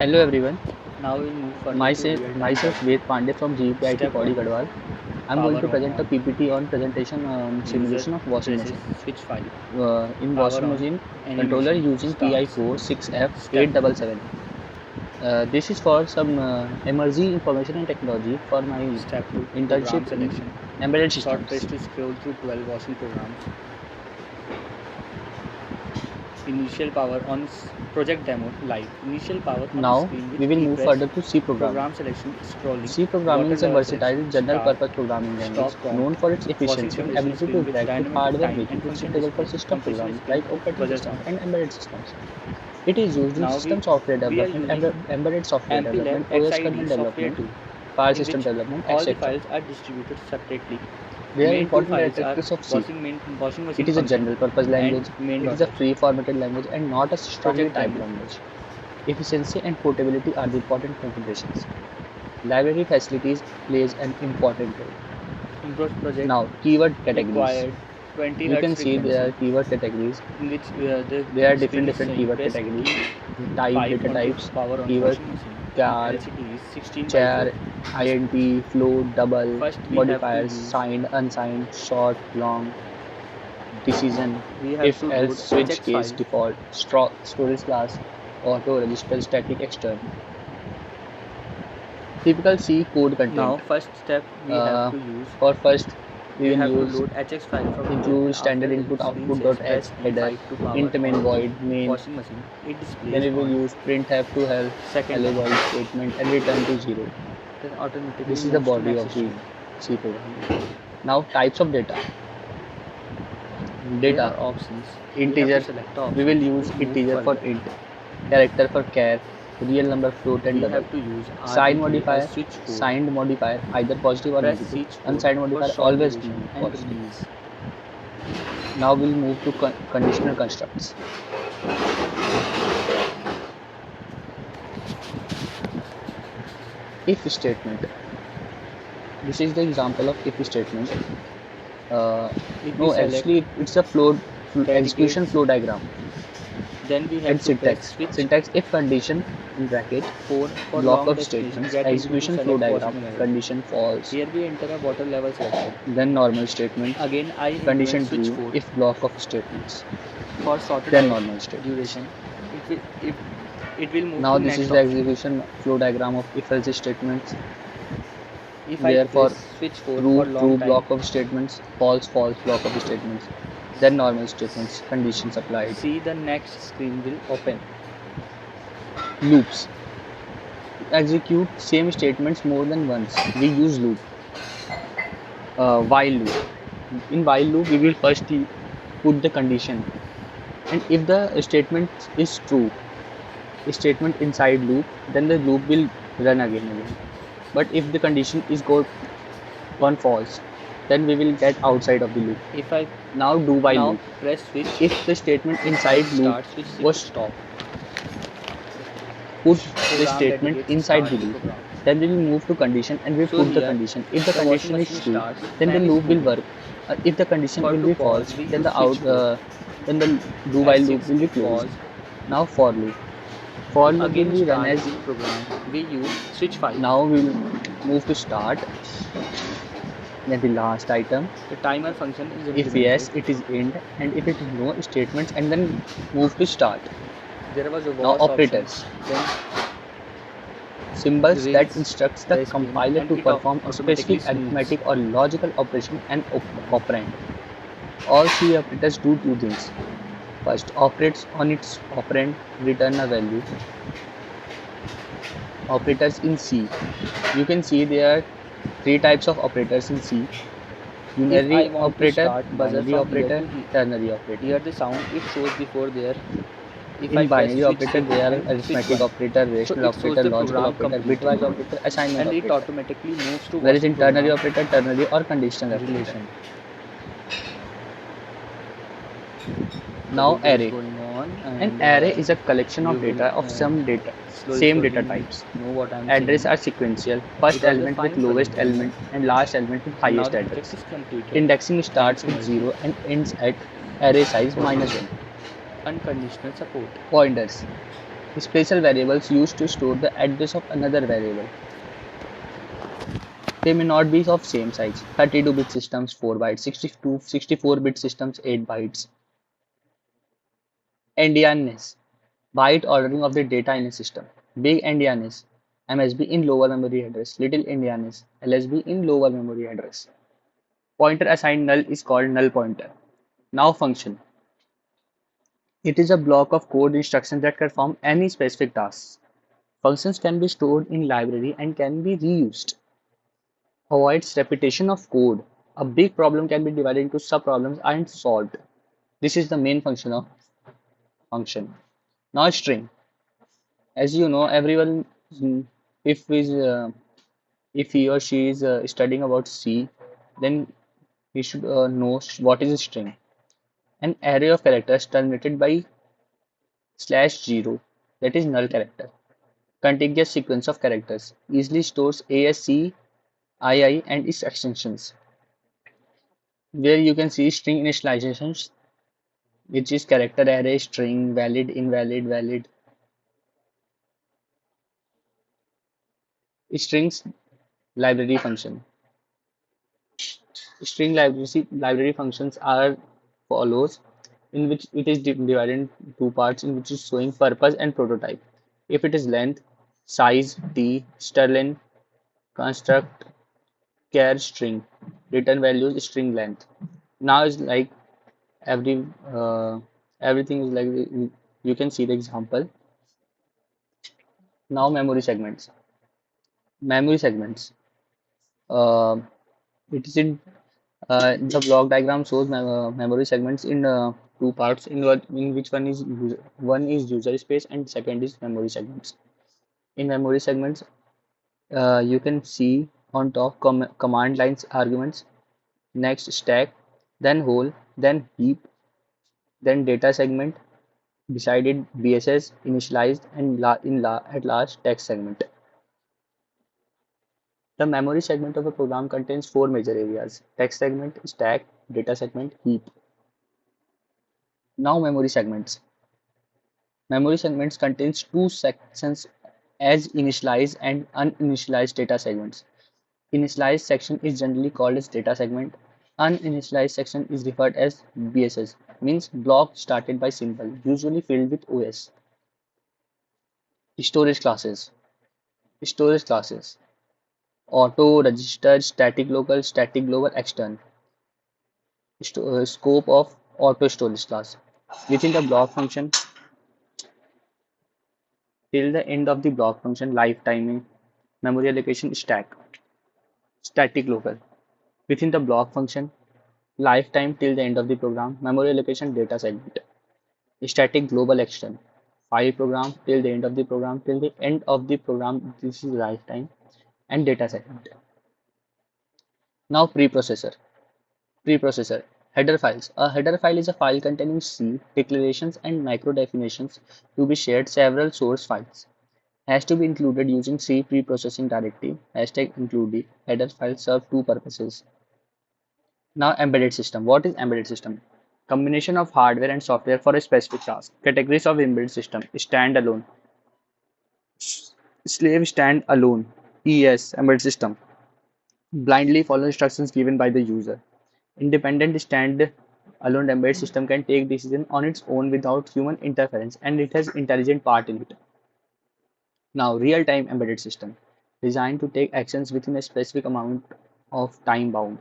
Hello everyone, Now we'll move further to real-time myself Ved Pandey from GPIT Step Pauri 1. Gadwal. I'm going Power to present a on. PPT on presentation User simulation of washing presses machine. switch file. In Power washing on. machine, controller Animation using starts. Step 2. TI46F877. This is for some emerging information and technology for my Step 2. internship Program in selection. embedded Short press systems. to scroll through 12 washing programs. Initial power on project demo live. Initial power on Now screen we with will key move press. further to C programming. Program selection scrolling. C programming Water is a level versatile selection start. general-purpose programming language Stop prompt. known for its Washing efficiency and simulation ability to screen with interact with dynamic hardware, time making and it function suitable for display. system Completion programming screen like with operating buzzer systems sound. and embedded systems. It is used in Now system software we are development, using embedded software MPLab development, OS XID kernel software development, tool, file in system which development, all the etc. files are distributed separately. They are Main two important files are characteristics of C. washing It machine is a function general purpose and language. main It is a daughter. free formatted language and not a strongly Project typed demo. language. Efficiency and portability are the important considerations. Library facilities plays an important role. Project Now, keyword categories. required 20 You Hz can see there are frequency, keyword categories. in which the There are screen is different saying keyword press categories. key Type, 5 data onto types, power on keyword washing machine, and char, LCD is 16 by 4 char, display. int, float, double, First modifiers, signed, unsigned, short, long, decision, we have if to else, load switch HX case, file. default, storage class, auto, register, static, external. Typical C code Now content. first step Uh, for first, we we will have to use load HX file from user. include After standard the input screen output says dot h press header, E5 to power int main on void main. washing machine, it displays Then we will on. use printf to help Second hello time, world statement and return to 0. then automatically This is the moves to body next of the stream. C programming. Now types of data. There Data are options. We have to integer. select the We will options use to move integer for further. int, character for char, real number float and We double. have to use Sign RB3 as modifier, switch code. signed modifier either positive or Press negative. switch 4 Unsigned for modifier short always duration and positive. release. Now we'll move to conditional constructs. If statement. This is the example of if statement. If we No, select actually it's a execution predicates, flow diagram then we and have to press syntax. switch Syntax if condition in bracket 4 for block long of destination statements get into to execution flow select diagram washing level. condition false Here we enter a water level selected. then normal statements Again I condition implement switch true 4 if block of statements for sorted then normal statements. duration. If it will move Now to this is next the option. execution flow diagram of if else statements. If I Therefore press switch 4 for long true time, block of statements false block of statements then normal statements conditions applied. see the next screen will open. Loops execute same statements more than once. We use loop. While loop. In while loop, we will first put the condition, and if the statement is true, statement inside loop, then the loop will run again. But if the condition is gone false, then we will get outside of the loop. If I Now do while now loop. press switch, If the statement inside loop start switch 6 to was stop. put the Program statement dedicates inside start the the loop. program. Then we will move to condition and we So put the here condition. If the the washing condition is machine true, starts, then the fan is loop will moving. work. If the condition For will to be pause, false, we then use switch 4. then the do while loop S6 will be to closed. pause. Now for loop. For To loop will again be run start as the program, we use switch 5. now we will move to start. Then the last item. The timer function is If implemented. yes, it is end, and if it is no, statements, and then move to start. There was a Now was option, operators. then Symbols that rinse instructs the screen compiler and to it perform a automatically specific smooths. arithmetic or logical operation and operand. All C operators do two things. First, operates on its operand, return a value. Operators in C. You can see there are three types of operators in C. If I Unary want to operator, start buzzer binary from ear operator, to ternary operator. hear the sound it shows before there. If I In press binary switch operator, 6 there are and switch arithmetic 1, operator, so rational it shows operator, the logical program operator, completed bitwise operator, assignment and it operator, automatically moves to whereas washing in ternary program operator, ternary or conditional operator. relation. The Now video is array. going on An and array is a collection you of will data of same data slowly types. know what I'm Address saying. are sequential, It first was a element with fine lowest project demo, element and last element with and now highest the project address. is completed. Indexing Thanks starts with everybody 0 and ends at array size for -1. watching. Unconditional support. Pointers. Special variables used to store the address of another variable. They may not be of same size. 32-bit systems 4 bytes, 64-bit systems 8 bytes. Endianness, byte ordering of the data in a system. Big endianness, MSB in lower memory address. Little endianness, LSB in lower memory address. Pointer assigned null is called null pointer. Now function. It is a block of code instructions that perform any specific task. Functions can be stored in library and can be reused. Avoids repetition of code. A big problem can be divided into subproblems and solved. This is the main function of function. Now string. As you know, everyone, if is if he or she is studying about C, then he should know what is a string. An array of characters terminated by /0, that is null character. Contiguous sequence of characters easily stores ASCII and its extensions. Where you can see string initializations, which is character array, string, valid, invalid, valid. Strings library function. String library functions are follows, in which it is divided in two parts, in which is showing purpose and prototype. If it is length, size, t, strlen, construct, char string, return values string length. Now is like every everything is like you can see the example. Now memory segments. Memory segments. Uh, it is in the block diagram shows memory segments in two parts. In which one is user space and second is memory segments. In memory segments, you can see on top command lines arguments, next stack, then whole, then heap, then data segment, beside it BSS initialized, and at last text segment. The memory segment of a program contains four major areas: text segment, stack, data segment, heap. Now memory segments. Memory segments contains two sections as initialized and uninitialized data segments. Initialized section is generally called as data segment. Uninitialized section is referred as BSS, means block started by symbol, usually filled with OS. Storage classes. Storage classes. Auto, register, static local, static global, extern. Scope of auto storage class. Within the block function, till the end of the block function lifetime, memory allocation stack. Static local. Within the block function, lifetime till the end of the program, memory allocation data segment. Static global extern. File program till the end of the program, till the end of the program, this is lifetime, and data segment. Now preprocessor. Preprocessor. Header files. A header file is a file containing C, declarations, and macro definitions to be shared several source files. Has to be included using C preprocessing directive. Hashtag include. Header files serve two purposes. Now embedded system. What is embedded system? Combination of hardware and software for a specific task. Categories of embedded system. Standalone. Slave stand alone. ES embedded system. Blindly follow instructions given by the user. Independent stand alone embedded system can take decision on its own without human interference, and it has intelligent part in it. Now real-time embedded system. Designed to take actions within a specific amount of time bound.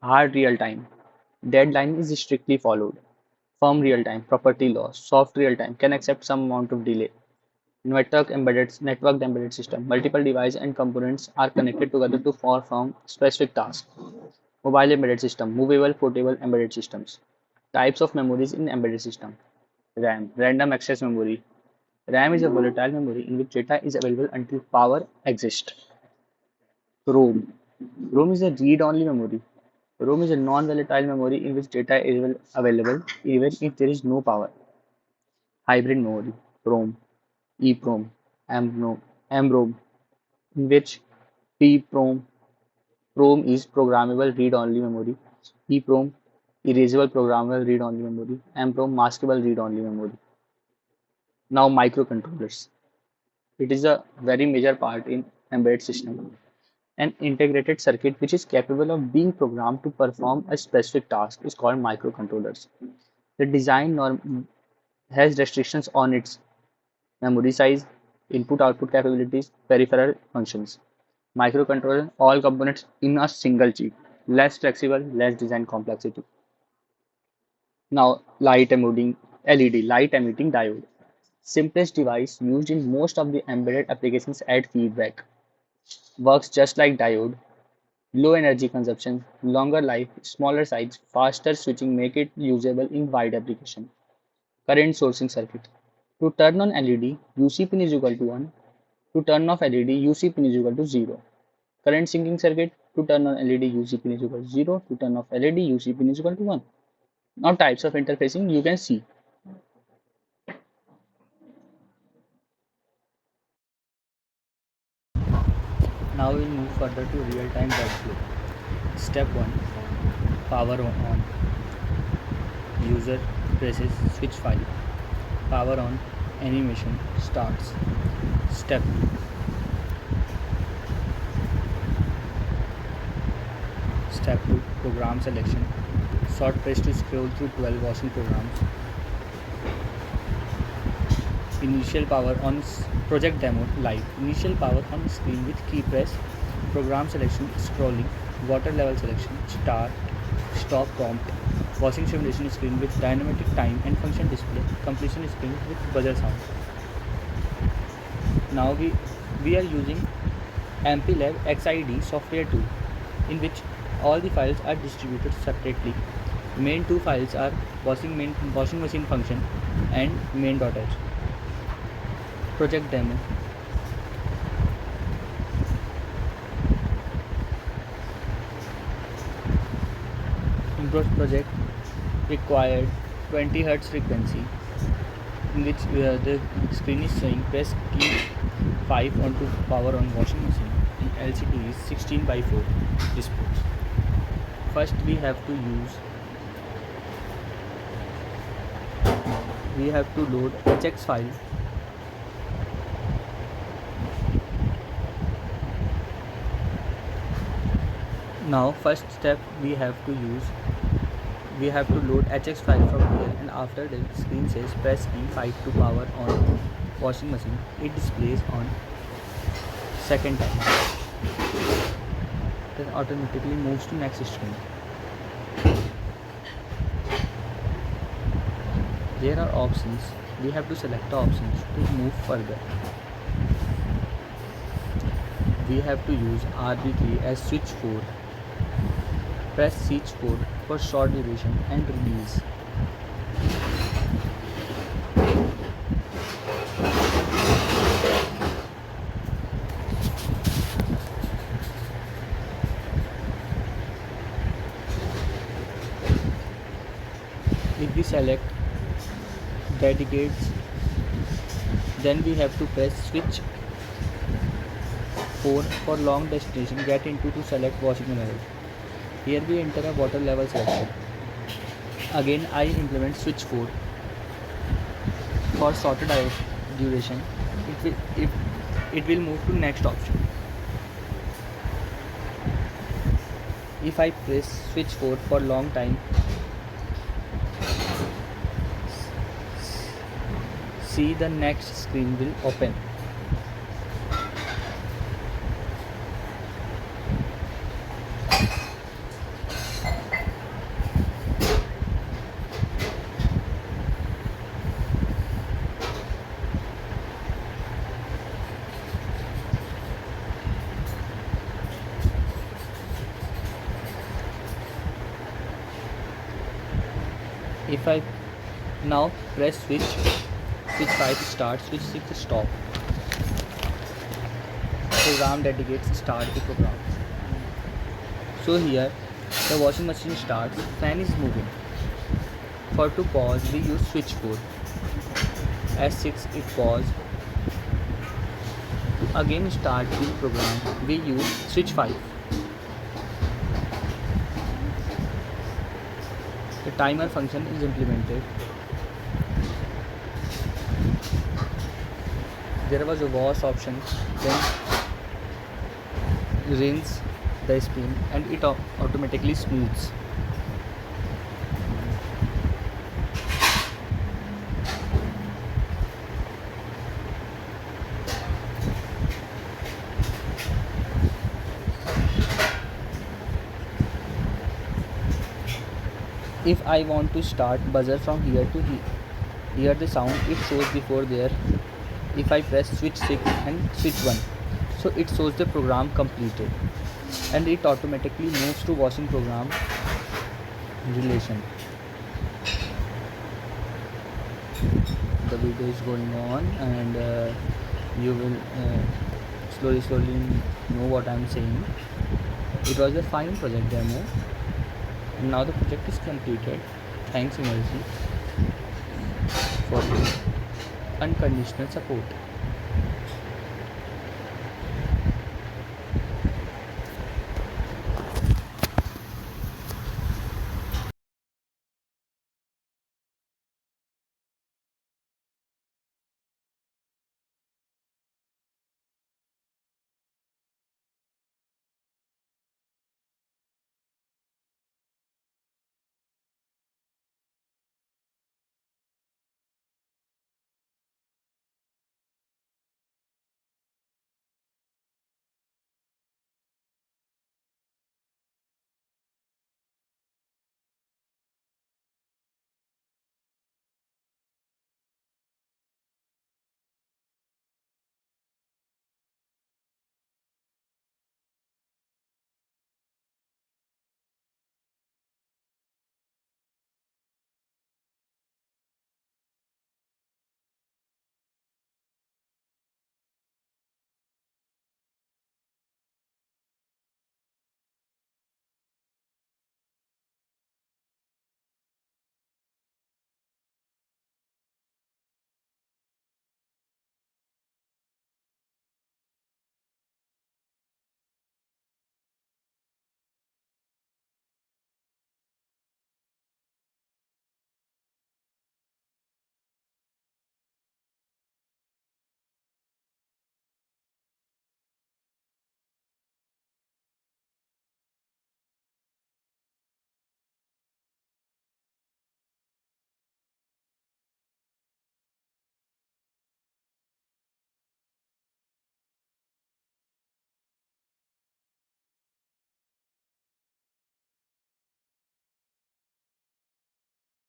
Hard real-time. Deadline is strictly followed. Firm real-time, property law. Soft real-time can accept some amount of delay. Networked embedded system. Multiple devices and components are connected together to perform specific tasks. Mobile embedded system. Movable, portable embedded systems. Types of memories in embedded system. RAM. Random access memory. RAM is a volatile memory in which data is available until power exists. ROM. ROM is a read-only memory. ROM is a non-volatile memory in which data is available even if there is no power. Hybrid memory. ROM, EEPROM, MROM, in which PROM is programmable read-only memory, EEPROM erasable programmable read-only memory, MPROM maskable read-only memory. Now microcontrollers. It is a very major part in embedded system. An integrated circuit which is capable of being programmed to perform a specific task is called microcontrollers. The design norm has restrictions on its memory size, input-output capabilities, peripheral functions. Microcontroller all components in a single chip. Less flexible, less design complexity. Now, light emitting diode. Simplest device used in most of the embedded applications at feedback. Works just like diode. Low energy consumption, longer life, smaller size, faster switching make it usable in wide application. Current sourcing circuit. To turn on LED, UC pin is equal to 1. To turn off LED, UC pin is equal to 0. Current sinking circuit. To turn on LED, UC pin is equal to 0. To turn off LED, UC pin is equal to 1. Now types of interfacing you can see. Now we'll move further to real-time workflow. Step 1. Power on. User presses switch file. Power on. Animation starts. Step 2. Step 2. Program selection. Short press to scroll through 12 washing programs. Initial power on project demo live. Initial power on screen with key press. Program selection, scrolling, water level selection, start, stop prompt. Washing simulation screen with dynamic time and function display. Completion screen with buzzer sound. Now we are using MPLab XID software tool, in which all the files are distributed separately. Main two files are washing machine function and main.h. Project demo. Improved project required 20 Hz frequency, in which the screen is showing press key 5 onto power on washing machine, and LCD is 16 by 4 display. First we have to load HX file. Now first step we have to load HX file from here, and after the screen says press key 5 to power on washing machine, it displays on second time. Then automatically moves to next screen. There are options. We have to select the options to move further. We have to use RB3 as switch 4. Press switch 4 for short duration and release. If we select dedicates, then we have to press switch 4 for long destination get into to select washing level. Here we enter a water level selection. Again I implement switch 4 for shorter duration. It will move to next option. If I press switch 4 for long time, see the next screen will open. If I now press switch 5 start, switch 6 stop. Program dedicates start the program. So here the washing machine starts, fan is moving. For to pause we use switch 4. S6 it pause. To again start the program we use switch 5. The timer function is implemented. there was a wash option, then rinse the screen and it automatically smooths. If I want to start buzzer from here to hear the sound it shows before there. If I press switch 6 and switch 1, so it shows the program completed and it automatically moves to washing program relation. The video is going on and you will slowly know what I am saying. It was a fine project demo and now the project is completed. Thanks Energy for your unconditional support.